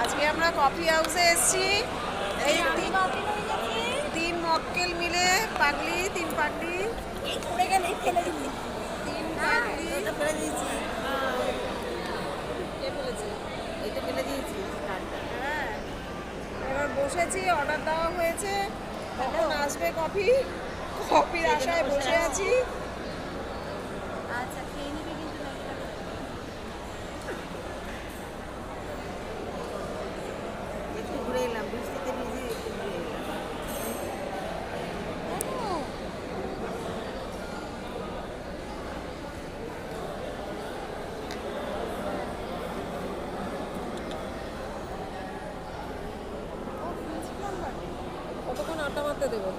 আজকে আমরা কফি হাউসে এসেছি। এই তিন মক্কেল মিলে পাগলি, তিন পাগলি, তিন পাগলি। কে বলেছে? হ্যাঁ, এবার বসেছি, অর্ডার দেওয়া হয়েছে, কখন আসবে কফি, কফির আশায় বসে আছি। আচ্ছা খেয়ে নিবি কিন্তু একটু ঘুরে এলাম, বৃষ্টিতে ভিজে একটু ঘুরে এলাম। কতক্ষণ আড্ডা মারতে দেবো?